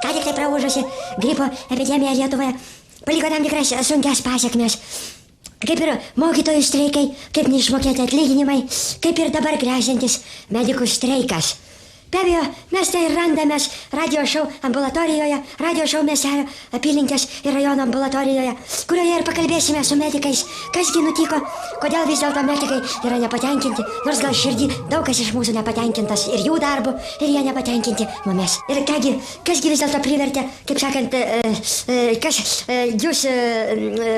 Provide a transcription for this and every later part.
ką tik tai praūžusi gripo epidemija Lietuvoje paliko tam tikras sunkias pasekmes. Kaip ir mokytojų streikai, kaip neišmokėti atlyginimai, kaip ir dabar gresiantis medikų streikas. Be abejo, mes tai randamės radio šou ambulatorijoje, radio šou Miestelio apylinkės ir rajono ambulatorijoje, kurioje ir pakalbėsime su medikais, kasgi nutiko, kodėl vis dėlto medikai yra nepatenkinti, nors gal širdį daug kas iš mūsų nepatenkintas ir jų darbu, ir jie nepatenkinti mumis. Ir kasgi vis dėlto privertė, kaip sakant, kas jūs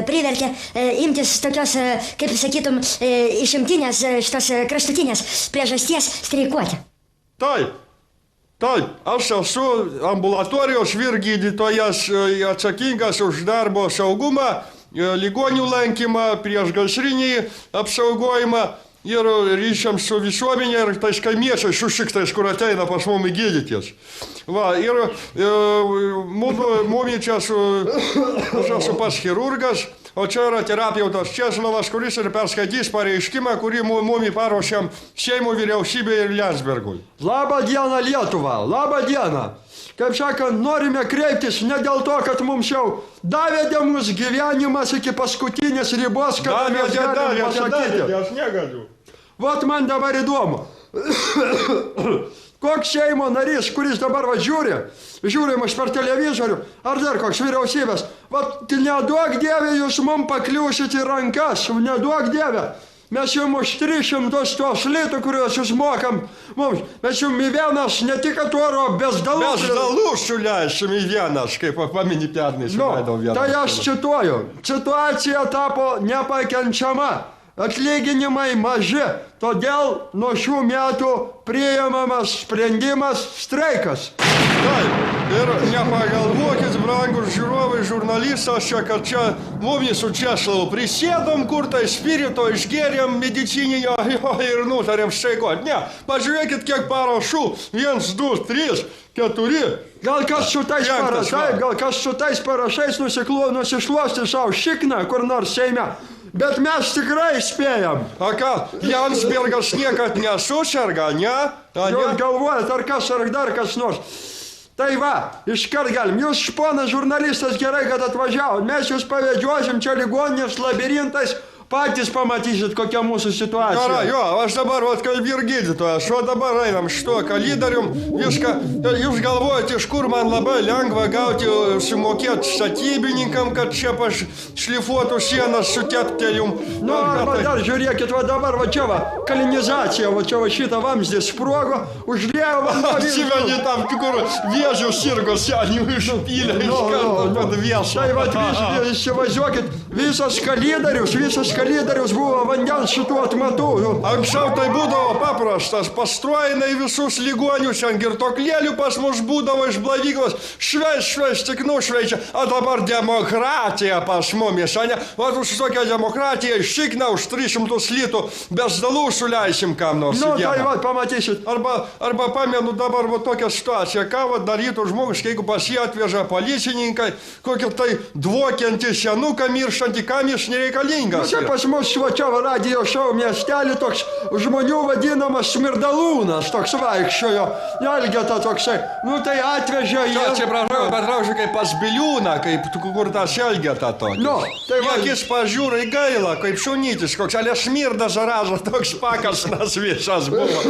privertė imtis tokios, kaip sakytum, išimtinės, šitos kraštutinės priežasties streikuoti. Taip, aš esu ambulatorijos vyrgydytojas, atsakingas už darbo saugumą, ligonių lankymą, priešgaisrinį apsaugojimą ir ryšiams su visuomenė ir tais kaimiečiais sušiktais, kur ateina pas mumi gydytis. Va, ir mumi čia aš esu pas chirurgas, o čia yra terapeutas Česlovas, kuris ir perskaitys pareiškimą, kurį mumi paruošėm Seimo vyriausybei ir Landsbergui. Labą dieną Lietuva, labą dieną. Kaip sakant, norime kreiptis ne dėl to, kad mums jau davėdė mūsų gyvenimas iki paskutinės ribos, kad mes galim pasakyti. Aš negaliu. Vat man dabar įdomu. Koks Seimo narys, kuris dabar žiūrimas per televizorių, ar dar koks vyriausybės, vat neduok Dieve jūs mums pakliūsit į rankas, neduok Dieve. Mes jums už 300 tos litų, kuriuos jūs mokam mums, mes jums į vienas ne tik atoro bezdalų. Bezdalų suleisim į vienas, kaip pamini pernai suleidau vienas. Tai aš cituoju, situacija tapo nepakenčiama. Atlyginimai maži, todėl nuo šių metų priimamas sprendimas streikas. Taip, ir nepagalvokit, brangus žiūrovai, žurnalistas, kad čia mumis su Česlovu prisėdom, kur tai spirito išgėrėm medicininio ir nutarėm streikuoti. Ne, pažiūrėkit, kiek parašų. 1, 2, 3, 4. Gal kas su tais parašais nusišluosti savo šikną kur nors Seime. Bet mes tikrai spėjam. A ką, Landsbergas niekad nesuserga, ne? Jūs galvojat, ar kas, ar dar kas nors. Tai va, iškart galim. Jūs, ponas žurnalistas, gerai, kad atvažiavot. Mes jūs pavedžiosim čia ligoninės labirintais. Patys pamatysit, kokia mūsų situacija. Gerai, jo, aš dabar, kaip ir gydytojas, o dabar einam šito kalidarium, viską, jūs galvojate, iš kur man labai lengva gauti, sumokėti statybininkam, kad čia šlifuotų sienas su teptelium. Nu, arba dar žiūrėkit, va dabar, va čia va, kalinizacija, va čia va šitą vamzdį sprogo, užlėjo vanduo. Atsimeni tam, kur vėžių sirgo senių išpylė iš karto pod viešą. Tai va, įsivažiuokit, visas kalidarius buvo vandens šitų atmatų. Anksčiau tai būdavo paprastas, pastruojinai visus ligonius, ant girtoklėlių pas mus būdavo iš blavyklos, šveis, tik nušveičia, o dabar demokratija pas mumis, ne? Vat už tokią demokratiją šikną už 300 litų bezdalų suleisim kam nors. Nu, tai va, pamatysit. Arba pamenu dabar va tokią situaciją, ką va darytų žmogus, jeigu pas jį atveža policininkai, kokį tai dvokiantį senuką mirštantį, kam jis nereikalingas. Pas mus čia radio šou Miestelį toks žmonių vadinamas smirdalūnas, toks vaikščiojo, Elgeta toksai, nu tai atvežė jie. Čia patraušiu kaip pas Biliūną, kaip kur tas Elgeta tokis. Nu, tai va. Jis pažiūrai gaila, kaip šunytis, koks, ale smirda zaraža, toks pakasnas visas buvo.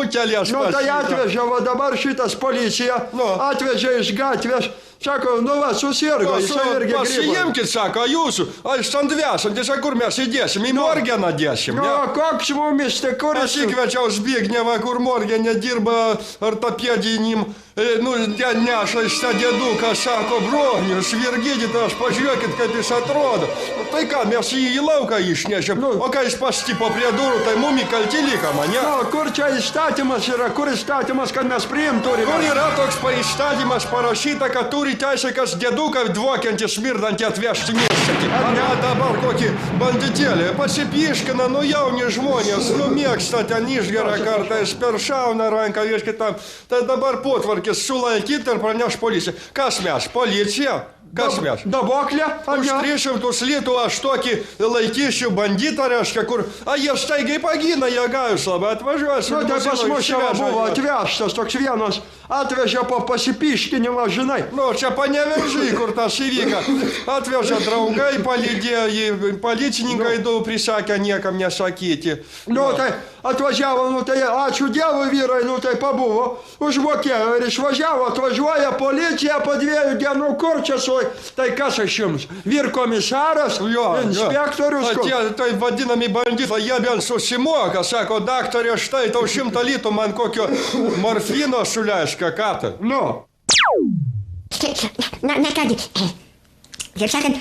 Utelės nu, tai pasita. atvežė, va dabar šitas policija, atvežė iš gatvės. Sako, nu va, susirgo, jis irgi gripo. Pasiimkit, sako, jūsų, aš standvesantis, kur mes įdėsim, į Morgeną dėsim. Nu, koks mumis, tai kur aš įkvečiau Zbignevą, kur Morgenė dirba ortopedinim, neša iš tą dėduką, sako, bronius, vyrgydytojas, pažiūrėkit, kaip jis atrodo. Tai ką, mes jį į lauką išnešėm, o kai jis pastipo prie durų, tai mumi kalti likama, ne? Kur čia įstatymas yra, kur įstatymas, kad mes priimt turime? Kur yra toks įstatymas parašyta, kad turi teisę, kas dėduką dvokiantį, smirdantį atvežti miestį. Ar ne dabar kokį banditėlį, pasipiškina, jauni žmonės, mėgsta ten išgeria kartais, peršauna ranką ir kitam. Tai dabar potvarkis sulaikyti ir praneš policiją. Kas mes? Policija? Kas mes? Daboklė? Už 300 litų aš tokį laikyšiu bandytą, reiškia, kur, jie staigiai pagina, jie gajus labai atvažiuos. Nu, tai pas mus čia buvo atvežtas toks vienas atvežė po pasipiškinimą, žinai. Nu, čia panevežai, kur tas įvyka. Atvežė draugai, palydėjo jį, policininkai du prisakė niekam nesakyti. Nu, tai atvažiavo, nu, tai ačiū Dievui vyrai, nu, tai pabuvo, užmokėjo ir išvažiavo, atvažiuoja policija po 2 dienų, kur čia su, tai kas aš jums, vyrkomisaras, inspektorius. Tai vadinami banditai, jie bent susimoka, sako, daktarė, štai tau 100 litų man kokio morfino suleiska, ką tai? Nu. Na kągi, kaip sakant,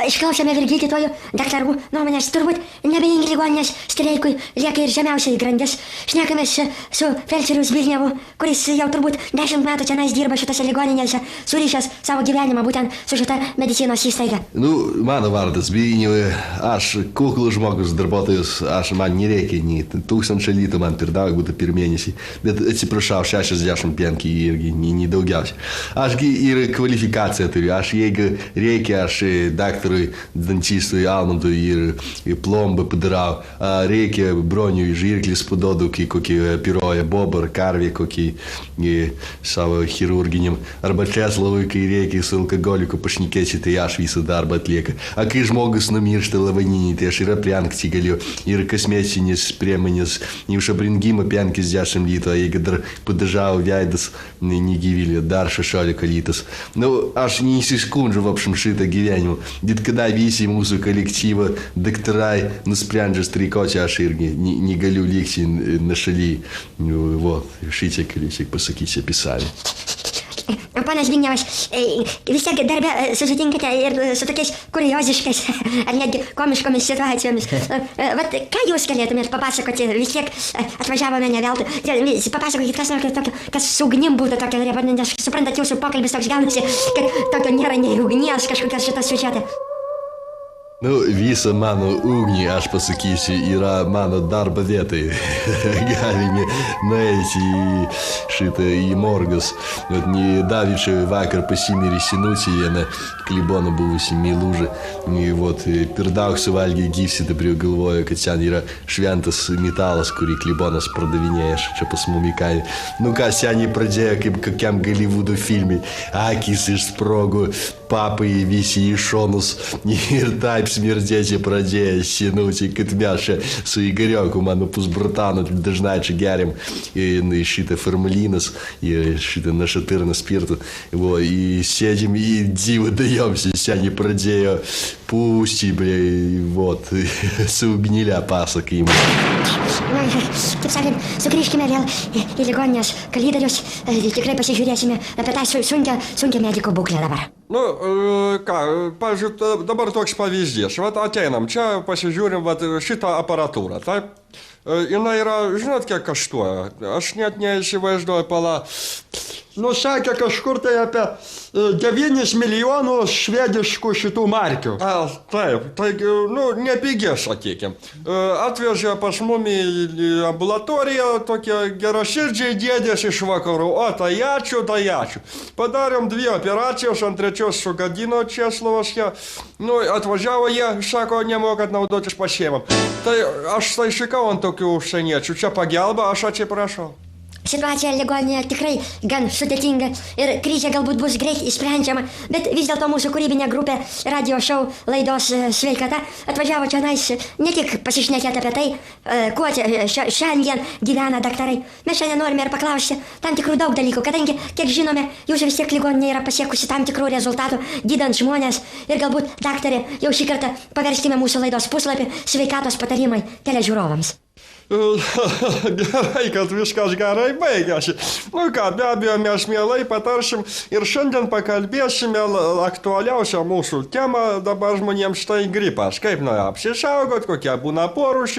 išklausėme ir gydytojų, daktarų nuomonės, turbūt nebejingi ligoninės streikui lieka ir žemiausiai grandis. Šnekamės su felčeriu Zbignevu, kuris jau turbūt 10 metų tenais dirba šitose ligoninėse, surišęs savo gyvenimą būtent su šita medicinos įstaiga. Nu, mano vardas Zbignevai, aš kuklus žmogus, darbuotojas, man nereikia nei 1000 litų, man per daug būtų per mėnesį, bet atsiprašau, 65 irgi nedaugiausiai. Ašgi ir kvalifikaciją turiu, aš jeigu reikia, aš daktarui, dantistui Almantui ir plombą padarau, reikia bronių žirklis padodu, kai kokį piroja bobą ar karvį, kokį savo chirurginiam, arba Česlavui, kai reikia su alkoholiku pašnekėti, tai aš visą darbą atlieku. A kai žmogus numiršta lavaninį, tai aš ir aprengti galiu, ir kasmėsinis priemonės, už aprengimą 50 litų, jeigu dar padažau veidas, negyvylė, dar 16 litas. Nu, aš neįsiskundžiu vapšam šitą gyvenimą. Bet kada visi mūsų kolektyvą daktarai nusprendžia streikuoti, aš irgi negaliu likti našaly. Vot, šitiek reikia pasakyti apie save. Panas Zbignevas, vis tiek darbę susitinkate ir su tokiais kurioziškais ar netgi komiškomis situacijomis. Vat, ką jūs galėtumėt papasakoti, vis tiek atvažiavome ne veltui. Papasakokit, kas nors tokio, kas su ugnim būtų tokio, nes suprantat, jūsų pokalbis toks gaunasi, kad tokio nėra nei ugnies kažkokios šitas siužetas. Nu, visą mano ugnį, aš pasakysiu, yra mano darbo vietai. Galime nueiti į morgas. Davičio vakar pasimirė senutį, viena klebono buvusi Miluža. Per daug suvalgė gyvsidabrio, galvoja, kad ten yra šventas metalas, kurį klebonas pardavinėja čia pas mumikai. Nu ką, seniai pradėjo kaip kokiam Hollywoodo filmai. Akys išsprogo, papai visi į šonus ir taip smirdėti pradėjo senutį, kad mes čia su Igorioku, mano pusbratanu, dažnai čia geriam šitą formulinas ir šitą našatyrną spirtą. Ir sėdžiam į divą dajomsi, seniai pradėjo pūsti, su ugnilę pasakojimą. Kaip sakant, sugrįžkime vėl į ligoninės kalidarius, tikrai pasižiūrėsime apie tą sunkią mediko būklę dabar. Nu, ką, pavyzdžiui, dabar toks pavyzdys. Vat ateinam čia, pasižiūrim šitą aparatūrą, taip? Jinai yra, žinot, kiek kaštuoja? Aš net neįsivaizduoju, pala. Nu, sakė kažkur tai apie 9 milijonus švediškų šitų markių. Taip, taigi, nu, nepigė, sakykim. Atvežė pas mumį į ambulatoriją tokie geraširdžiai dėdės iš vakarų. O, tai ačiū. Padarėm 2 operacijos, ant 3 sugadino Česlavas ją. Nu, atvažiavo jie, sako, nemokat naudotis pasiemam. Tai aš tai šikau ant tokių užsieniečių. Čia pagelba, aš atsiprašau. Situacija ligoninėje tikrai gan sudėtinga ir krizė galbūt bus greit išsprendžiama, bet vis dėlto mūsų kūrybinė grupė radio šou laidos Sveikata atvažiavo čia ne tik pasišnekėti apie tai, kuo šiandien gyvena daktarai. Mes šiandien norime ir paklausti tam tikrų daug dalykų, kadangi, kiek žinome, jūs vis tiek ligoninė yra pasiekusi tam tikrų rezultatų, gydant žmonės ir galbūt, daktarė, jau šį kartą paverskime mūsų laidos puslapį Sveikatos patarimai teležiūrovams. Gerai, kad viskas gerai baigėsi. Nu ką, be abejo, mes mielai patarsim ir šiandien pakalbėsime aktualiausią mūsų temą dabar žmonėms, tai gripas. Kaip nuo apsisaugot, kokia būna porūšė.